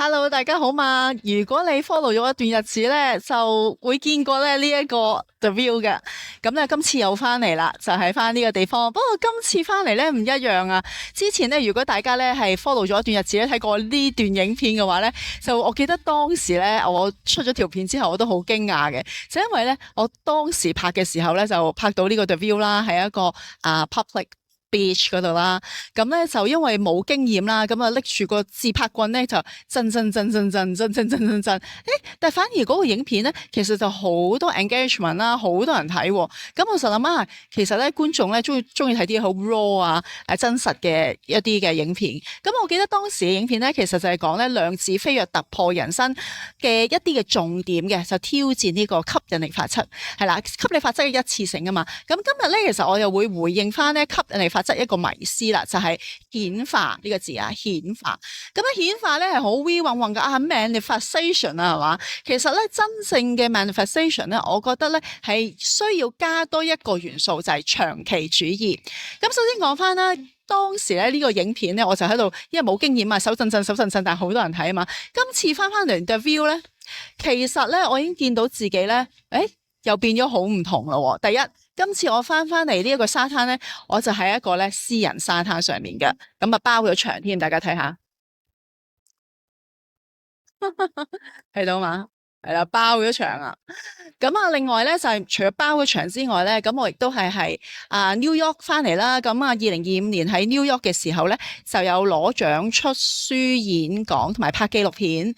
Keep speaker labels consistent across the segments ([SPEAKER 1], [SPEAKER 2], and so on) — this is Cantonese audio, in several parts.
[SPEAKER 1] Hello，大家好嘛！如果你 follow 咗一段日子咧，就會見過咧呢一個 The View 嘅。咁咧今次又翻嚟啦，就係翻呢個地方。不過今次翻嚟咧唔一樣啊！之前咧，如果大家咧係 follow 咗一段日子咧，睇過呢段影片嘅話咧，就我記得當時咧我出咗條片之後，我都好驚訝嘅，就因為咧我當時拍嘅時候咧就拍到呢個 The View 啦，係一個public beach 嗰度啦，咁咧就因為冇經驗啦，咁啊拎住個自拍棍咧就震，但係反而嗰個影片咧其實就好多 engagement 啦，好多人睇喎，咁我就諗啊，其實咧觀眾咧中意睇啲好 raw 真實嘅一啲嘅影片，咁我記得當時嘅影片咧其實就係講咧量子飛躍突破人生嘅一啲嘅重點嘅，就挑戰呢個吸引力法則，係啦，吸引力法則嘅一次性啊嘛，咁今日咧其實我又會回應翻咧吸引力法則一個迷思啦，就係顯化呢個字啊，顯化。咁咧顯化咧係好 we 混混嘅manifestation 啊，係嘛？其實咧真正嘅 manifestation 咧，我覺得咧係需要加多一個元素，就係長期主義。咁首先講翻啦，當時咧呢個影片咧，我就喺度，因為冇經驗啊，手震，但係好多人睇啊嘛。今次翻嚟 The View 咧，其實咧我已經見到自己咧，又變咗好唔同咯。第一，今次我翻嚟呢一個沙灘咧，我就喺一個咧私人沙灘上面嘅，咁啊包咗場添，大家睇下，睇到嘛？係啦，包咗場啊！咁啊，另外咧就係除咗包咗場之外咧，咁我亦都係New York 翻嚟啦。咁啊，2025年喺 New York 嘅時候咧，就有攞獎出書演講同埋拍紀錄片。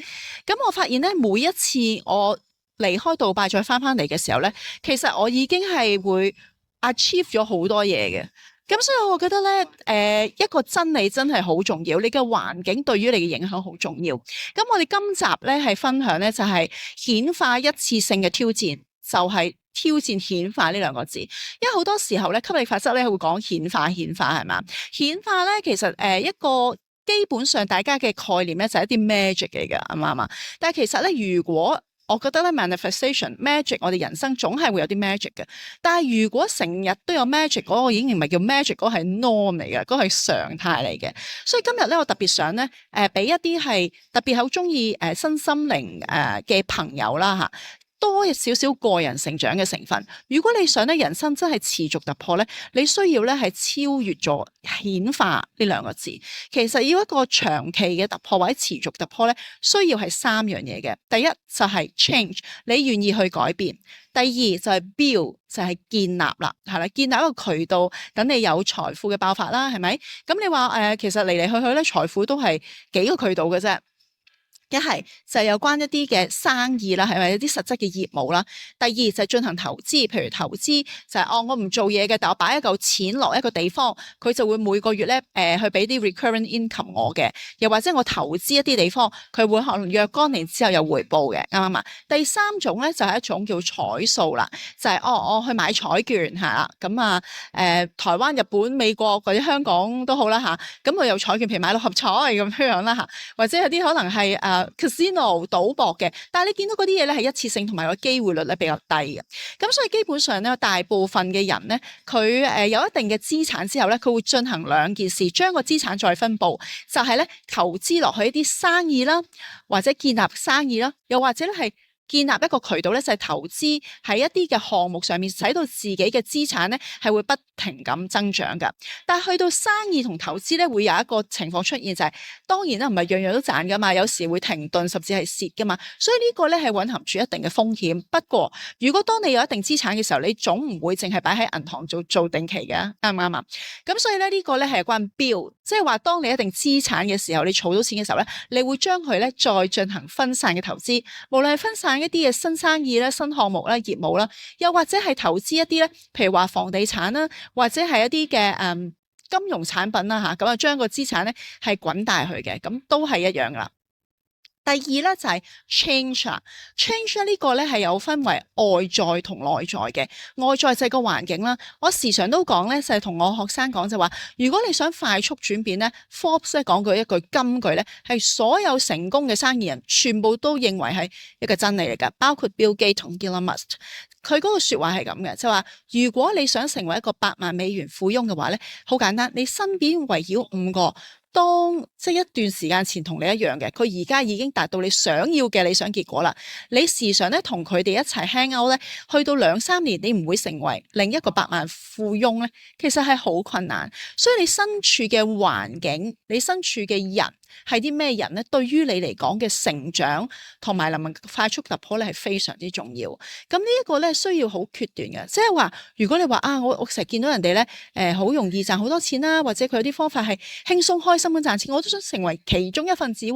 [SPEAKER 1] 咁我發現咧，每一次我離開杜拜再翻嚟嘅時候咧，其實我已經係會 achieve 咗好多嘢嘅。咁所以我覺得咧，一個真理真係好重要，你嘅環境對於你嘅影響好重要。咁我哋今集咧係分享咧就係顯化一次性嘅挑戰，就係挑戰顯化呢兩個字。因為好多時候咧，吸引力法則咧會講顯化係嘛？顯化咧其實一個基本上大家嘅概念咧就係一啲 magic 嚟嘅，啱唔啱啊？但係其實咧，如果我覺得咧 manifestation magic， 我哋人生總係會有啲 magic 嘅。但係如果成日都有 magic 嗰個已經唔係叫 magic， 嗰個係 norm 嚟嘅，嗰個係常態嚟嘅。所以今日咧，我特別想咧，俾一啲係特別好中意身心靈嘅朋友啦嚇，多少少個人成長嘅成分。如果你想咧人生真係持續突破咧，你需要咧係超越咗顯化呢兩個字。其實要一個長期嘅突破或者持續突破咧，需要係三樣嘢嘅。第一就係 change， 你願意去改變；第二就係 build， 就係建立啦，係啦，建立一個渠道，等你有財富嘅爆發啦，係咪？咁你話其實嚟嚟去去咧，財富都係幾個渠道嘅啫。一係就係有關一啲嘅生意啦，係咪有啲實質嘅業務啦？第二就係進行投資，譬如投資就係我唔做嘢嘅，但我擺一嚿錢落一個地方，佢就會每個月咧去俾啲 recurrent income 我嘅。又或者我投資一啲地方，佢會可能若干年之後有回報嘅，啱唔啱啊？第三種咧就係一種叫彩數啦，就係我去買彩券係啦，咁台灣、日本、美國或者香港都好啦嚇，咁佢有彩券，譬如買六合彩咁樣啦嚇，或者有啲可能係casino 賭博嘅，但係你見到嗰啲嘢咧係一次性，同埋個機會率咧比較低嘅。咁所以基本上咧，大部分嘅人咧，佢有一定嘅資產之後咧，佢會進行兩件事，將個資產再分佈，就係咧投資落去一啲生意啦，或者建立生意啦，又或者咧係建立一個渠道咧，就係投資喺一啲嘅項目上面，使到自己嘅資產咧係會不停咁增長㗎。但係去到生意同投資咧，會有一個情況出現，就係當然啦，唔係樣樣都賺噶嘛，有時會停頓，甚至係蝕噶嘛。所以呢個咧係蘊含住一定嘅風險。不過，如果當你有一定資產嘅時候，你總唔會淨係擺喺銀行做定期嘅，啱唔啱啊？咁所以咧呢個咧係有關 build，即係話當你一定資產嘅時候，你儲到錢嘅時候咧，你會將佢咧再進行分散嘅投資，無論係分散一啲嘅新生意啦、新項目啦、業務啦，又或者係投資一啲咧，譬如話房地產啦，或者係一啲嘅金融產品啦嚇，咁啊將個資產咧係滾大佢嘅，咁都係一樣噶啦。第二咧就係 change 啦，change 呢個咧係有分為外在同內在嘅。外在就係個環境啦。我時常都講咧，就係同我學生講就話，如果你想快速轉變咧，Forbes 咧講句一句金句咧，係所有成功嘅生意人全部都認為係一個真理嚟㗎，包括 Bill Gates 同 Elon Musk。佢嗰個説話係咁嘅，就話如果你想成為一個100萬美元富翁嘅話咧，好簡單，你身邊圍繞5個當即係一段時間前同你一樣嘅，佢而家已經達到你想要嘅理想結果啦。你時常咧同佢哋一齊 hang out 咧，去到2-3年，你唔會成為另一個百萬富翁咧，其實係好困難。所以你身處嘅環境，你身處嘅人係啲咩人咧？對於你嚟講嘅成長同埋能唔能快速突破咧，係非常之重要。咁呢一個咧需要好決斷嘅，即係話如果你話啊，我成日見到人哋咧，好容易賺好多錢啦，或者佢有啲方法係輕鬆開心咁賺錢，我都想成為其中一份子。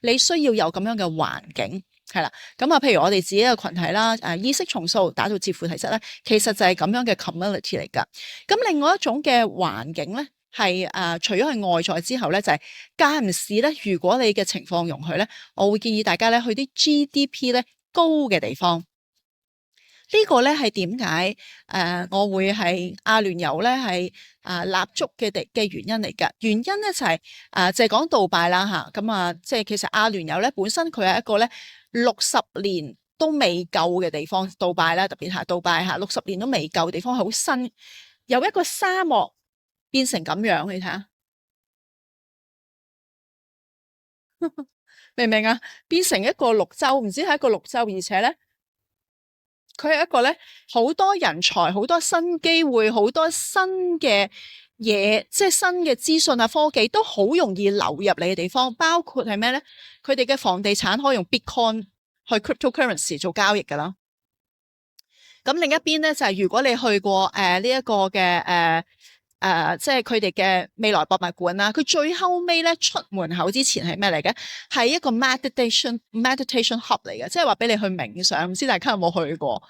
[SPEAKER 1] 你需要有咁樣嘅環境，係啦。咁啊，譬如我哋自己嘅群體啦，意識重塑打造致富體質咧，其實就係咁樣嘅 community 嚟噶。咁另外一種嘅環境咧，係除咗係外在之後咧，就係間唔時咧，如果你嘅情況容許咧，我會建議大家咧去啲 GDP 咧高嘅地方。呢個咧係點解我會係阿聯酋咧係立足嘅原因嚟㗎？原因咧就係就係講杜拜啦嚇，咁即係其實阿聯酋咧本身佢係一個咧60年都未夠嘅地方，杜拜啦特別係杜拜嚇60年都未夠嘅地方，好新，由一個沙漠變成咁樣，你睇下，明唔明啊？變成一個綠洲，唔知係一個綠洲，而且咧。佢係一個咧，好多人才、好多新機會、好多新嘅嘢，即係新嘅資訊啊、科技都好容易流入你嘅地方。包括係咩咧？佢哋嘅房地產可以用 Bitcoin 去 cryptocurrency 做交易㗎啦。咁另一邊咧就係、是、如果你去過呢一個嘅即係佢哋嘅未來博物館啦，佢最後尾咧出門口之前係咩嚟嘅？係一個 meditation hub 嚟嘅，即係話俾你去冥想。唔知大家有冇去過？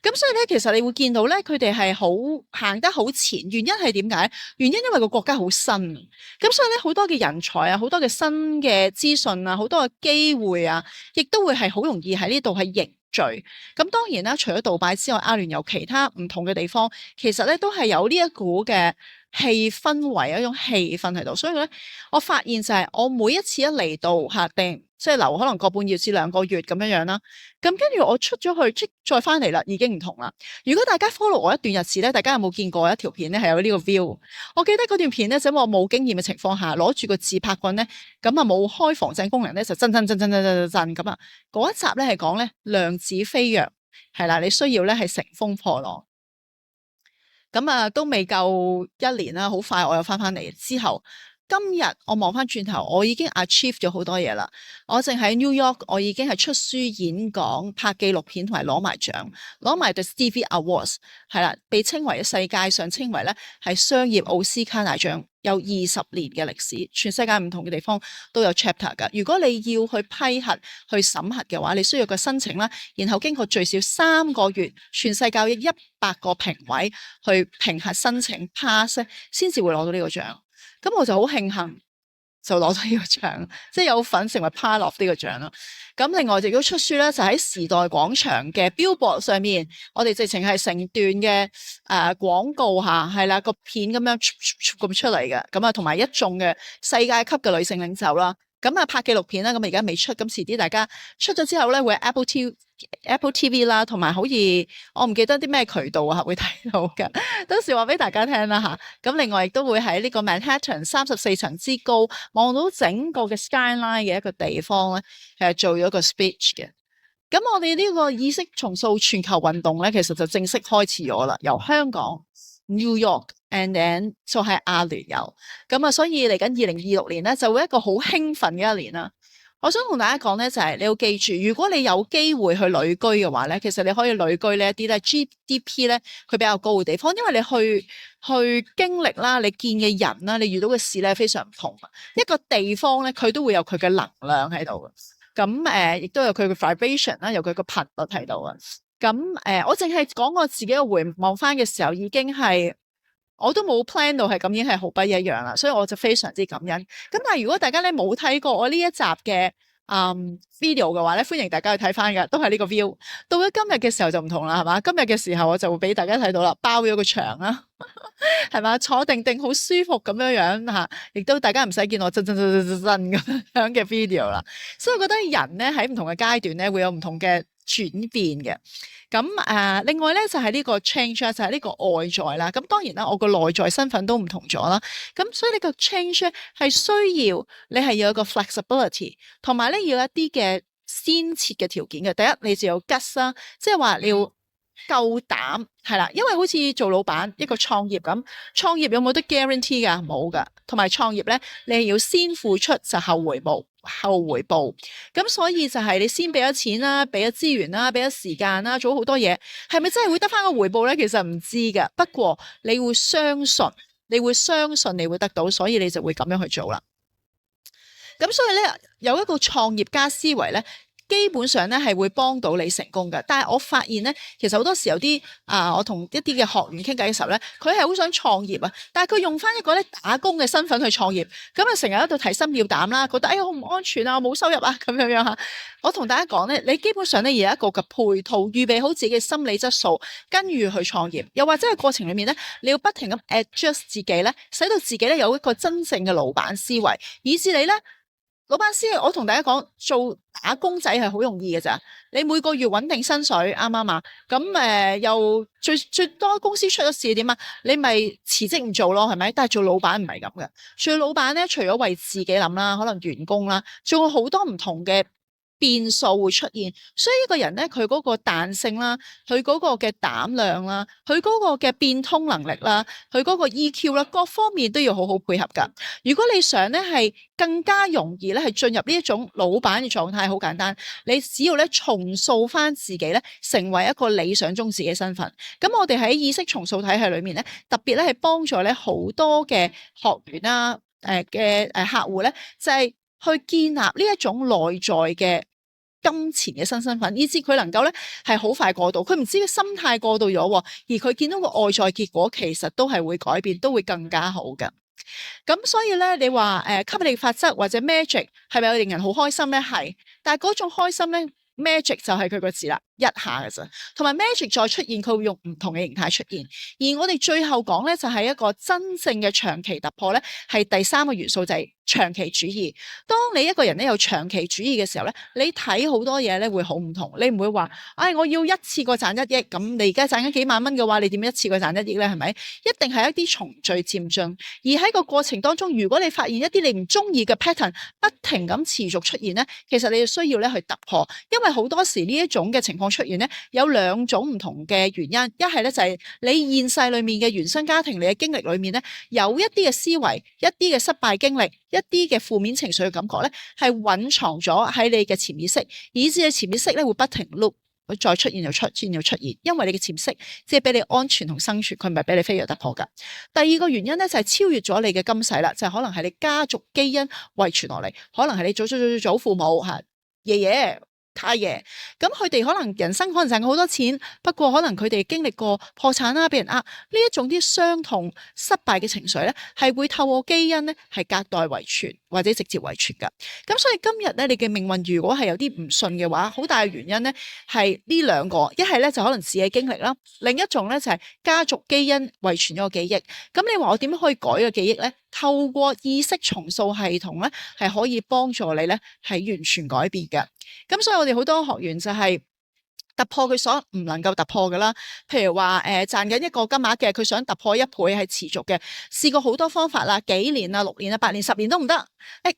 [SPEAKER 1] 咁所以咧，其實你會見到咧，佢哋係好行得好前。原因係點解？原因因為個國家好新，咁所以咧好多嘅人才啊，好多嘅新嘅資訊啊，好多嘅機會啊，亦都會係好容易喺呢度係凝聚。咁當然啦，除咗杜拜之外，阿聯酋其他唔同嘅地方，其實咧都係有呢一股嘅氣氛圍，一種氣氛喺度。所以咧，我發現就係我每一次一嚟到嚇定，即係留可能個半月至2個月咁樣樣啦。咁跟住我出咗去，再翻嚟啦，已經唔同啦。如果大家 follow 我一段日子咧，大家有冇見過一條片咧係有呢個 view？我記得嗰段片咧，就係我冇經驗嘅情況下，攞住個自拍棍咧，咁啊冇開防震功能咧，就震咁啊。嗰一集咧係講咧量子飛躍，係啦，你需要咧係乘風破浪。咁啊，都未夠1年啦，好快我又翻嚟之後，今日我望翻轉頭，我已經 achieve 咗好多嘢啦。我淨喺 New York，我已經係出書、演講、拍紀錄片同埋攞埋獎，攞埋 The Stevie Awards， 係啦，被稱為世界上稱為咧係商業奧斯卡大獎，有20年嘅歷史，全世界唔同嘅地方都有 chapter 㗎。如果你要去批核、去審核嘅話，你需要個申請啦，然後經過最少3個月，全世界有100個評委去評核申請 pass， 先至會攞到呢個獎。咁我就好慶幸就攞到呢個獎，即係有份成為 part of 呢個獎咯。咁另外亦都出書咧，就喺時代廣場嘅 billboard 上面，我哋直情係成段嘅廣告嚇，係啦個片咁樣咁出嚟嘅，咁啊同埋一眾嘅世界級嘅女性領袖啦。咁啊拍紀錄片啦，咁而家未出，咁遲啲大家出咗之後咧，會喺 Apple TV 啦，同埋好似我唔記得啲咩渠道啊，會睇到嘅。到時話俾大家聽啦嚇。咁另外亦都會喺呢個 Manhattan 34層之高，望到整個嘅 skyline 嘅一個地方咧，做咗個 speech 嘅。咁我哋呢個意識重塑全球運動咧，其實就正式開始咗啦，由香港 New York。And then 就係阿聯酋，咁啊，所以嚟緊2026年咧，就會一個好興奮嘅一年啦。我想同大家講咧，就係你要記住，如果你有機會去旅居嘅話咧，其實你可以旅居呢一啲咧 GDP 咧佢比較高嘅地方，因為你去經歷啦，你見嘅人啦，你遇到嘅事咧非常唔同。一個地方咧，佢都會有佢嘅能量喺度嘅，咁亦都有佢嘅 vibration 啦，有佢嘅頻率喺度啊。咁我淨係講我自己嘅回望翻嘅時候，已經係。我都冇 plan 到係咁，已經係好不一樣啦，所以我就非常之感恩。咁但係如果大家咧冇睇過我呢一集嘅video 嘅話咧，歡迎大家去睇翻嘅，都係呢個 view。到咗今日嘅時候就唔同啦，係嘛？今日嘅時候我就會俾大家睇到啦，包咗個場啦。係嘛？坐定定好舒服咁樣嚇，亦都大家唔使見我震咁樣嘅 video 啦。所以我覺得人咧喺唔同嘅階段咧會有唔同嘅轉變嘅。咁另外咧就係呢個 change 就係呢個外在啦。咁當然啦，我個內在身份都唔同咗啦。咁所以呢個 change 咧係需要你係要有一個 flexibility，同埋咧要有一啲嘅先設嘅條件嘅。第一，你就有 guts 啦，即係話你要夠膽係啦，因為好似做老闆一個創業咁，創業有冇得 guarantee 㗎？冇㗎。同埋創業咧，你係要先付出就後回報，後回報。咁所以就係你先俾咗錢啦，俾咗資源啦，俾咗時間啦，做咗好多嘢，係咪真係會得返個回報咧？其實唔知㗎。不過你會相信，你會得到，所以你就會咁樣去做啦。咁所以咧，有一個創業家思維咧，基本上咧係會幫到你成功嘅。但係我發現咧，其實好多時有啲我同一啲嘅學員傾偈嘅時候咧，佢係好想創業啊，但係佢用翻一個咧打工嘅身份去創業，咁啊成日喺度提心吊膽啦，覺得哎呀好唔安全啊，我冇收入啊咁樣嚇。我同大家講咧，你基本上咧要有一個嘅配套，預備好自己嘅心理質素，跟住去創業。又或者係過程裏面咧，你要不停咁 adjust 自己咧，使到自己咧有一個真正嘅老闆思維，以至你咧。老闆師，我同大家講，做打工仔係好容易嘅咋，你每個月穩定薪水，啱唔啱啊？咁又最多公司出咗事點啊？你咪辭職唔做咯，係咪？但係做老闆唔係咁嘅，做老闆咧，除咗為自己諗啦，可能員工啦，仲有好多唔同嘅變數會出現，所以一個人咧，佢嗰個彈性啦，佢嗰個嘅膽量啦，佢嗰個嘅變通能力啦，佢嗰個 EQ 啦，各方面都要好好配合噶。如果你想咧係更加容易咧係進入呢一種老闆嘅狀態，好簡單，你只要咧重塑翻自己咧，成為一個理想中自己身份。咁我哋喺意識重塑體系裏面咧，特別咧係幫助咧好多嘅學員啦，嘅客戶咧，就係去建立呢一種內在嘅金錢嘅新身份，以至佢能夠咧係好快過渡，佢唔知佢心態過渡咗，而佢見到個外在結果其實都係會改變，都會更加好嘅。咁所以咧，你話吸引力法則或者 magic 係咪令人好開心咧？係，但係嗰種開心咧 magic 就係佢個字啦，一下嘅啫。同埋 magic 再出現，佢會用唔同嘅形態出現。而我哋最後講咧就係一個真正嘅長期突破咧，係第三個元素就係長期主義。當你一個人咧有長期主義嘅時候咧，你睇好多嘢咧會好唔同。你唔會話，我要一次過賺1億，咁你而家賺緊幾萬蚊嘅話，你點一次過賺1億咧？係咪？一定係一啲循序漸進。而喺個過程當中，如果你發現一啲你唔中意嘅 pattern 不停咁持續出現咧，其實你需要咧去突破。因為好多時呢一種嘅情況出現咧，有兩種唔同嘅原因。一係咧就係你現世裏面嘅原生家庭，你嘅經歷裏面咧有一啲嘅思維，一啲嘅失敗經歷，一啲嘅負面情緒嘅感覺咧，係蘊藏咗喺你嘅潛意識，以致你潛意識咧會不停 loop，再出現又出現又出現，因為你嘅潛意識即係俾你安全同生存，佢唔係俾你飛躍突破噶。第二個原因咧就係超越咗你嘅今世啦，就係可能係你家族基因遺傳落嚟，可能係你祖父母吓爺爺太爺，咁佢哋可能人生可能賺過好多錢，不過可能佢哋經歷過破產啦，俾人呃，呢一種啲傷痛、失敗嘅情緒咧，係會透過基因咧係隔代遺傳或者直接遺傳噶。咁所以今日咧，你嘅命運如果係有啲唔順嘅話，好大嘅原因咧係呢兩個，一係咧就可能自己經歷啦，另一種咧就係家族基因遺傳咗個記憶。咁你話我點樣可以改個記憶咧？透過意識重塑系統咧，係可以幫助你咧係完全改變嘅。咁所以我哋好多學員就係突破佢所唔能夠突破嘅啦，譬如話賺緊一個金額嘅，佢想突破1倍係持續嘅，試過好多方法啦，幾年啊、6年啊、8年、10年都唔得，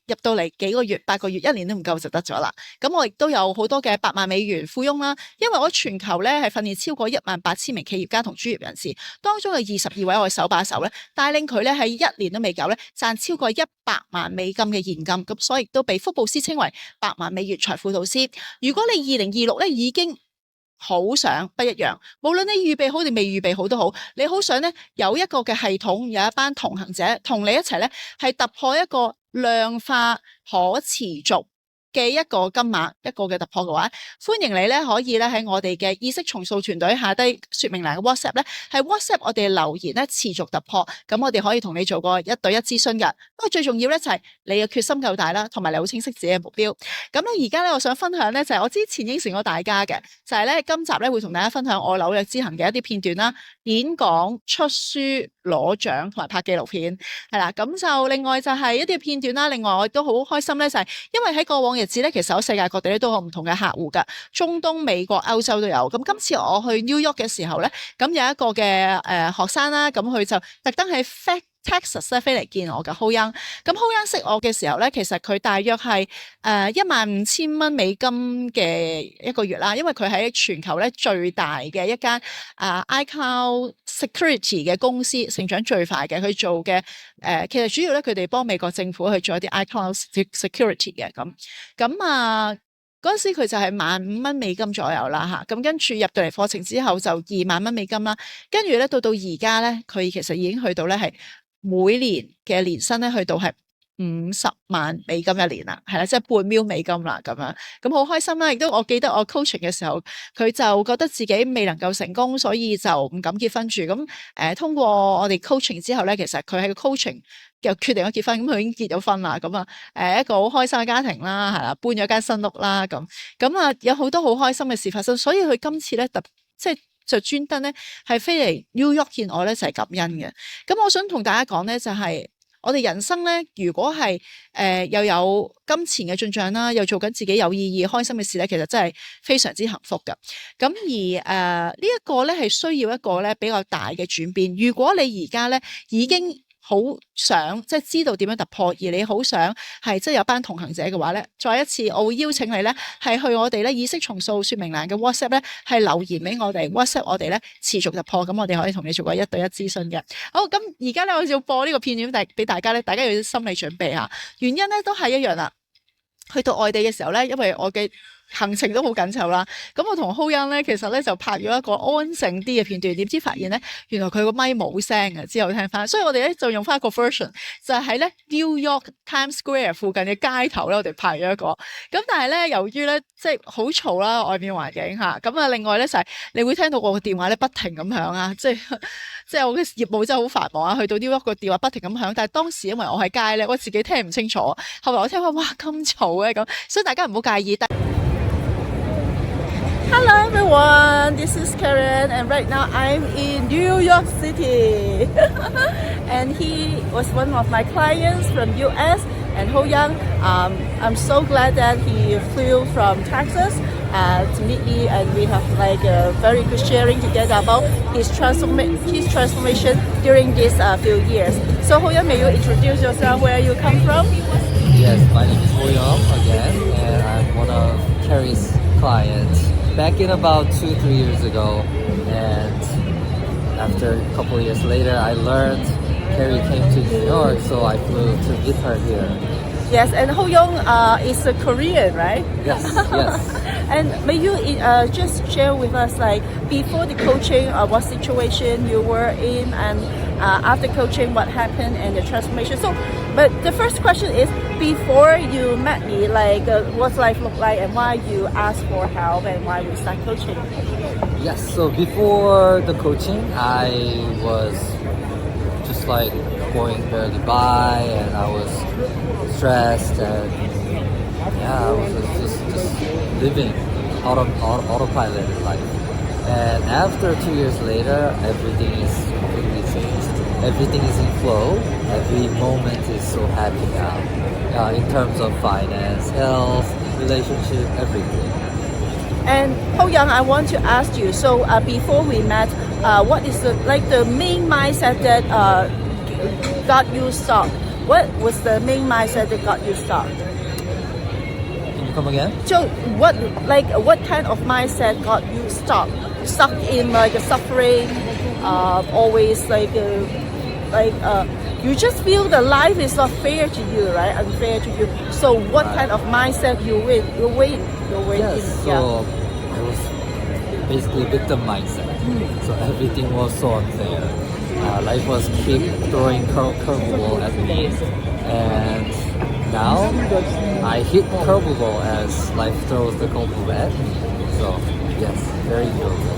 [SPEAKER 1] 入到嚟幾個月、8個月、1年都唔夠就得咗啦。咁我亦都有好多嘅100萬美元富翁啦，因為我全球咧係訓練超過18000名企業家同專業人士，當中有22位我手把手咧帶領佢咧喺1年都未夠咧賺超過100萬美金嘅現金，咁所以亦都被福布斯稱為100萬美元財富導師。如果你2026咧已經好想不一樣，無論你預備好定未預備好都好，你好想咧有一個嘅系統，有一班同行者同你一齊咧係突破一個量化可持續嘅一個金額一個嘅突破嘅話，歡迎你咧可以咧喺我哋嘅意識重塑團隊下低說明欄嘅 WhatsApp 咧，係 WhatsApp 我哋留言咧持續突破，咁我哋可以同你做個1對1諮詢嘅。不過最重要咧就係你嘅決心夠大啦，同埋你好清晰自己嘅目標。咁咧而家咧我想分享咧就係我之前應承過大家嘅，就係咧今集咧會同大家分享我紐約之行嘅一啲片段啦，演講、出書、攞獎同埋拍紀錄片，係啦。咁就另外就係一啲片段啦。另外我亦都好開心咧，就係因為喺過往日子咧，其實喺世界各地咧都有唔同嘅客戶噶，中東、美國、歐洲都有。咁今次我去 New York 嘅時候咧，咁有一個嘅學生啦，咁佢就特登喺Texas 咧飛嚟見我嘅 Ho Young， 咁 Ho Young 識我嘅時候咧，其實佢大約係15000蚊美金嘅一個月啦，因為佢喺全球咧最大嘅一間iCloud Security 嘅公司，成長最快嘅，佢做嘅其實主要咧佢哋幫美國政府去做一啲 iCloud Security 嘅咁嗰陣時佢就係15000蚊美金左右啦嚇，咁跟住入到嚟課程之後就20000蚊美金啦，跟住咧到而家咧佢其實已經去到咧係每年嘅年薪咧去到係50萬美金一年啦，係啦，即係半秒美金啦咁樣，咁好開心啦！亦都我記得我 coaching 嘅時候，佢就覺得自己未能夠成功，所以就唔敢結婚住。咁通過我哋 coaching 之後咧，其實佢喺個 coaching 又決定咗結婚，咁佢已經結咗婚啦。咁一個好開心嘅家庭啦，係啦，搬咗間新屋啦，咁有好多好開心嘅事發生，所以佢今次咧就專登咧係飛嚟 New York 見我咧就係感恩嘅。咁我想同大家講咧就係我哋人生咧，如果係又有金錢嘅進帳啦，又做緊自己有意義開心嘅事咧，其實真係非常之幸福噶。咁而呢一個咧係需要一個咧比較大嘅轉變。如果你而家咧已經好想即係知道點樣突破，而你好想係即係有班同行者嘅話咧，再一次我會邀請你咧係去我哋咧意識重塑說明欄嘅 WhatsApp 咧係留言俾我哋 WhatsApp 我哋咧持續突破，咁我哋可以同你做個1對1諮詢嘅。好，咁而家咧我要播呢個片段俾大家咧，大家要有心理準備吓。原因咧都係一樣啦，去到外地嘅時候咧，因為我嘅行程都好緊湊啦，咁我同 Ho Young 咧，其實咧就拍咗一個安靜啲嘅片段，點知發現咧，原來佢個咪冇聲嘅，之後聽翻，所以我哋咧就用翻一個 version，就係喺咧 New York Times Square 附近嘅街頭咧，我哋拍咗一個，咁但係咧由於咧即係好嘈啦外面環境嚇，咁另外咧就係你會聽到我個電話咧不停咁響啊，即係我嘅業務真係好繁忙啊，去到 New York 個電話不停咁響，但係當時因為我喺街咧，我自己聽唔清楚，後來我聽話哇咁嘈嘅咁，所以大家唔好介意。Hello everyone, this is Karen and right now I'm in New York City and he was one of my clients from US and Ho Young. I'm so glad that he flew from Texas to meet me and we have like a very good sharing together about his transformation during these few years. So Ho Young, may you introduce yourself, where you come from?
[SPEAKER 2] Yes, my name is Ho Young again and I'm one of Carrie's clients. Back in about 2-3 years ago, and after a couple of years later, I learned Carrie came to New York, so I flew to meet her here.
[SPEAKER 1] Yes, and Ho Young is a Korean, right?
[SPEAKER 2] Yes, yes.
[SPEAKER 1] And may you just share with us, like, before the coaching, what situation you were in, and after coaching, what happened and the transformation. So, but the first question is, before you met me, like, what's life look like, and why you asked for help, and why we start coaching?
[SPEAKER 2] Yes, so before the coaching, I was just like going barely by, and I was stressed, and yeah, I was just living autopilot life. And after 2 years later, everything is completely changed. Everything is in flow. Every moment is so happy now. In terms of finance, health, relationship, everything.
[SPEAKER 1] And Ho Young, I want to ask you. So before we met, what is the main mindset that got you stuck? What was the main mindset that got you stuck?
[SPEAKER 2] Can you come again?
[SPEAKER 1] So what kind of mindset got you stuck in like a suffering? Always you just feel the life is not fair to you, right? Unfair to you. So what kind of mindset you're in?
[SPEAKER 2] Yes, so I was basically victim mindset. So everything was so unfair. Life was keep throwing curveball at me, and now I hit curveball as life throws the curveball at me. So yes, very enjoyable.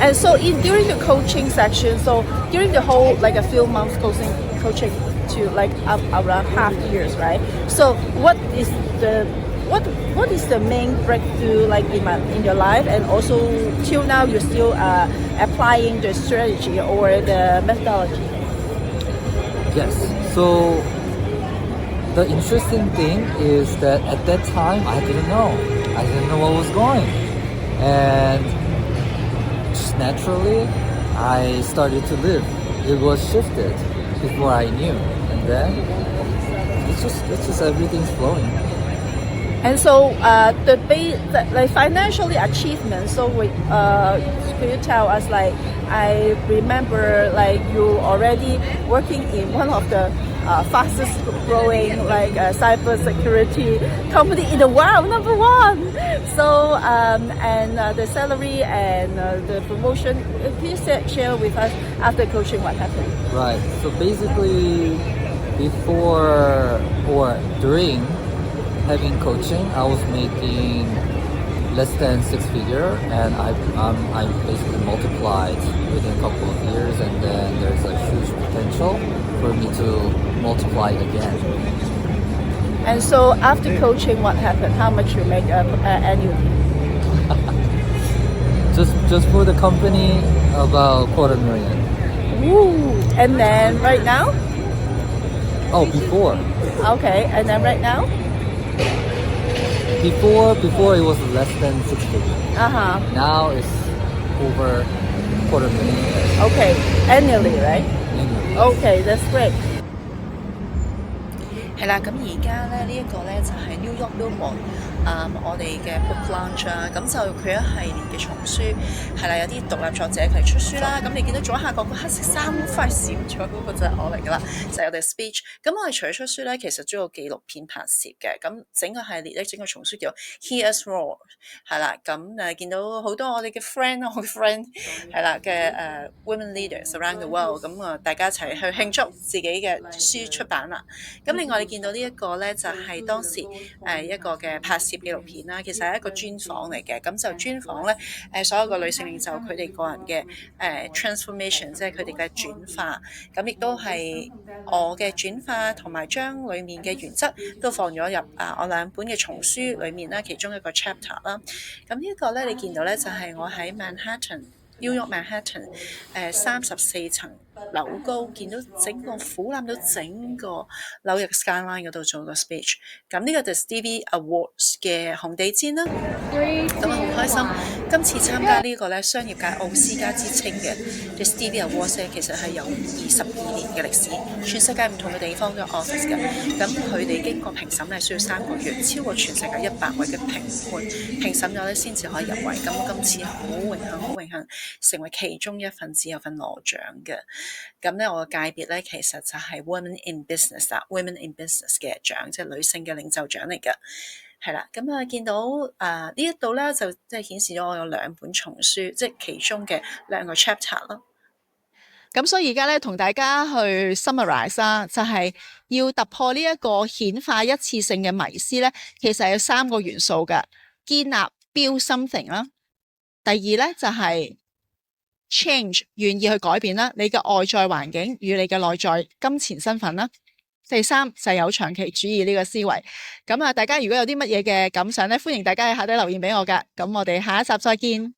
[SPEAKER 3] And so during the coaching section, so during the whole like a few months coaching to like around half years, right? So what is the main breakthrough like in your life, and also till now you're still applying the strategy or the methodology?
[SPEAKER 2] Yes. So the interesting thing is that at that time I didn't know. I didn't know what was going, and just naturally I started to live. It was shifted before I knew, and then it's just everything's flowing.
[SPEAKER 3] And so the financially achievement. So could you tell us, like, I remember like you already working in one of the fastest growing like cyber security company in the world, number one. So and the salary and the promotion. Can you share with us after coaching what happened?
[SPEAKER 2] Right. So basically, before or during having coaching, I was making less than 6 figure, and I basically multiplied within a couple of years, and then there's a huge potential for me to multiply again.
[SPEAKER 3] And so after coaching, what happened? How much you make annually?
[SPEAKER 2] Just for the company, about $250,000.
[SPEAKER 3] Woo! And then right now?
[SPEAKER 2] Oh, before.
[SPEAKER 3] Okay, and then right now?
[SPEAKER 2] Before it was less than 6 figure. Now it's over $250,000
[SPEAKER 3] Okay, annually, right?
[SPEAKER 2] annually.
[SPEAKER 3] Okay, that's great.
[SPEAKER 1] 係啦，咁而家咧呢一個咧就係 New York Lumon 我哋嘅 book launch 啊，咁就佢一系列嘅叢書係啦，有啲獨立作者佢出書啦，咁你見到左下角個黑色衫塊閃咗嗰個就係我嚟噶啦，就係我哋 speech。咁我哋除咗出書咧，其實都有紀錄片拍攝嘅，咁整個系列咧，整個叢書叫 Hear Us Roar 係啦，咁見到好多我哋嘅 friend， 我嘅 friend 係啦嘅women leaders around the world， 咁大家一齊去慶祝自己嘅書出版啦。咁另外你見到呢一個咧，就係當時一個嘅拍攝紀錄片啦，其實係一個專訪嚟嘅，咁就專訪咧所有個女性領袖佢哋個人嘅transformation， 即係佢哋嘅轉化，咁亦都係我嘅轉化同埋將裡面嘅原則都放咗入我兩本嘅叢書裡面啦，其中一個 chapter 啦。咁呢一個咧，你見到咧就係我喺 New York Manhattan 34層樓高，見到整個俯瞰到整個紐約 skyline 嗰度做個 speech。咁呢個就 Stevie Awards 嘅紅地毯啦。咁好開心，今次參加呢個咧商業界奧斯卡之稱嘅 The Stevie Awards 其實係有22年嘅歷史，全世界唔同嘅地方都有 office 嘅。咁佢哋經過評審咧需要3個月，超過全世界100位嘅評判評審咗咧先至可以入圍。咁我今次好榮幸成為其中一份子，有份攞獎嘅。咁咧我嘅界別咧其實就係 Women in Business 啦 ，Women in Business 嘅獎，即係女性嘅領袖獎嚟嘅。係啦，咁見到呢一度咧就即係顯示咗我有2本叢書，即係其中嘅2個 chapter 咯。咁所以而家咧同大家去 summarize 啦，就係要突破呢一個顯化一次性嘅迷思咧，其實有3個元素嘅，建立 build something 啦。第二咧就係 change， 願意去改變啦，你嘅外在環境與你嘅內在金錢身份啦。第3就係有長期主義呢個思維。咁大家如果有啲乜嘢嘅感想咧，歡迎大家喺下底留言俾我㗎。咁我哋下一集再見。